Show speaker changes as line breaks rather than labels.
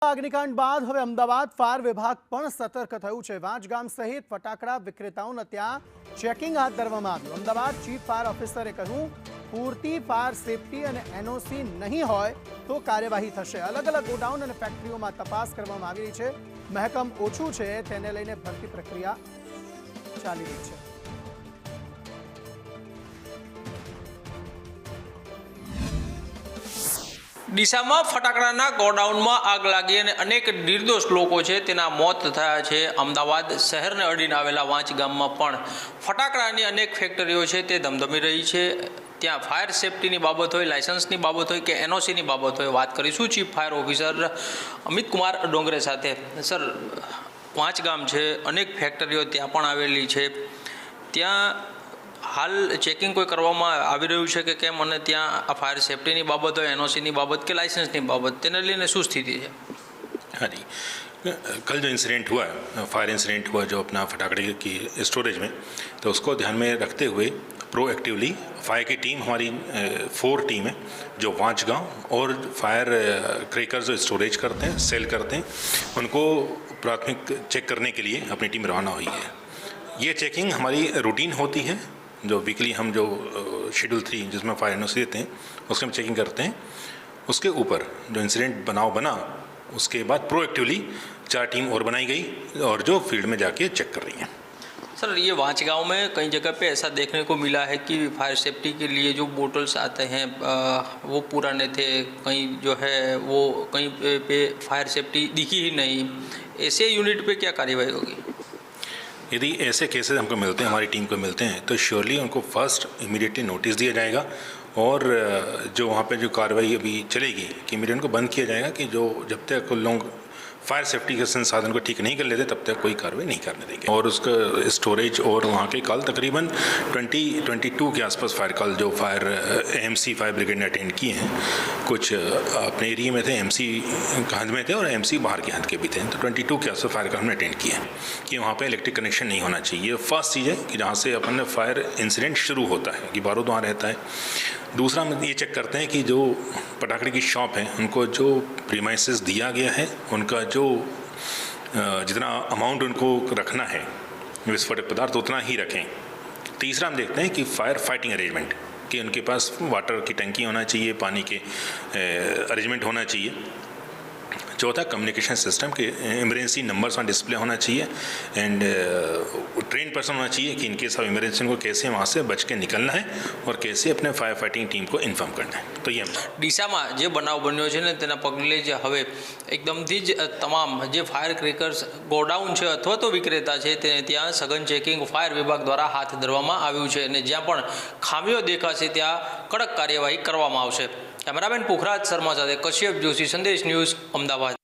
મોટા અગ્નિકાંડ બાદ હવે અમદાવાદ ફાયર વિભાગ પણ સતર્ક થયું છે। વાંચ ગામ સહિત ફટાકડા વિક્રેતાઓને ત્યાં ચેકિંગ હાથ ધરવામાં આવ્યું। અમદાવાદ ચીફ ફાયર ઓફિસરે કહ્યું, પૂરતી ફાયર સેફટી અને એનઓસી નહીં હોય તો કાર્યવાહી થશે। અલગ અલગ ગોડાઉન અને ફેક્ટરીઓમાં તપાસ કરવામાં આવી રહી છે। મહેકમ ઓછું છે તેને લઈને ભરતી પ્રક્રિયા ચાલી રહી છે।
ડીસામાં ફટાકડાના ગોડાઉનમાં આગ લાગી અને અનેક નિર્દોષ લોકો છે તેના મોત થયા છે। અમદાવાદ શહેરને અડીને આવેલા વાંચ ગામમાં પણ ફટાકડાની અનેક ફેક્ટરીઓ છે તે ધમધમી રહી છે। ત્યાં ફાયર સેફટીની બાબત હોય, લાયસન્સની બાબત હોય કે એનઓસીની બાબત હોય, વાત કરીશું chief fire officer Amit Kumar Dongre સાથે। સર, વાંચ ગામ છે, અનેક ફેક્ટરીઓ ત્યાં પણ આવેલી છે, ત્યાં હાલ ચેકિંગ કોઈ કરવામાં આવી રહ્યું છે કે કેમ, અને ત્યાં આ ફાયર સેફટીની બાબત હોય, એનઓસીની બાબત કે લાइसेंसની बाबत તેને લઈને શું સ્થિતિ છે?
हाँ जी, कल जो इंसिडेंट हुआ है, फायर इंसिडेंट हुआ जो अपना फटाकड़े की स्टोरेज में, तो उसको ध्यान में रखते हुए प्रोएक्टिवली फायर की टीम हमारी 4 टीम है जो वांच गांव और फायर क्रेकर जो स्टोरेज करते हैं, सेल करते हैं, उनको प्राथमिक चेक करने के लिए अपनी टीम रवाना हुई है। ये चेकिंग हमारी रूटीन होती है, जो वीकली हम जो शेड्यूल 3 जिसमें फायर एनओसी देते हैं उसके हम चेकिंग करते हैं। उसके ऊपर जो इंसिडेंट बना उसके बाद प्रोएक्टिवली 4 टीम और बनाई गई और जो फील्ड में जाके चेक कर रही हैं।
सर, ये वांच गांव में कई जगह पे ऐसा देखने को मिला है कि फायर सेफ्टी के लिए जो बोटल्स आते हैं वो पुराने थे, कहीं जो है वो कहीं पे फायर सेफ्टी दिखी ही नहीं। ऐसे यूनिट पे क्या कार्यवाही होगी?
यदि ऐसे केसेस हमको मिलते हैं, हमारी टीम को मिलते हैं, तो श्योरली उनको फर्स्ट इमीडिएटली नोटिस दिया जाएगा और जो वहाँ पे जो कार्रवाई अभी चलेगी कि इमीडिएट उनको बंद किया जाएगा कि जो जब तक लोग फायर सेफ्टी के संसाधन को ठीक नहीं कर लेते तब तक कोई कार्रवाई नहीं करने देंगे। और उसका स्टोरेज और वहाँ के कल तकरीबन 2022 के आसपास फायर कॉल जो फायर एमसी फायर ब्रिगेड ने अटेंड किए हैं, कुछ अपने एरिया में थे, एमसी हद में थे और एमसी बाहर के हद के भी थे, तो 22 के आसपास फायर कॉल हमने अटेंड किया कि वहाँ पे इलेक्ट्रिक कनेक्शन नहीं होना चाहिए। फर्स्ट चीज़ है कि जहाँ से अपन फायर इंसिडेंट शुरू होता है कि बारूद वहाँ रहता है। दूसरा हम ये चेक करते हैं कि जो पटाखे की शॉप है उनको जो प्रीमाइसेस दिया गया है उनका जो जितना अमाउंट उनको रखना है विस्फोटक पदार्थ उतना ही रखें। तीसरा हम देखते हैं कि फायर फाइटिंग अरेंजमेंट, कि उनके पास वाटर की टंकी होना चाहिए, पानी के अरेंजमेंट होना चाहिए। चौथा, कम्युनिकेशन सिस्टम के इमरजेंसी नंबर्स वहाँ डिस्प्ले होना चाहिए एंड ट्रेन पर्सन होना चाहिए कि इनकेस ऑफ इमरजेंसी को कैसे वहाँ से बच के निकलना है और कैसे अपने फायर फाइटिंग टीम को इन्फॉर्म करना है। तो ये
ડીસામાં જે બનાવ બન્યો છે ને તેના પગલે જ હવે એકદમથી જ તમામ જે ફાયર ક્રેકર્સ ગોડાઉન છે અથવા તો વિક્રેતા છે તેને ત્યાં સઘન ચેકિંગ ફાયર વિભાગ દ્વારા હાથ ધરવામાં આવ્યું છે અને જ્યાં પણ ખામીઓ દેખાશે ત્યાં કડક કાર્યવાહી કરવામાં આવશે। કેમેરામેન પુખરાજ શર્મા સાથે કશ્યપ જોશી, સંદેશ ન્યૂઝ, અમદાવાદ।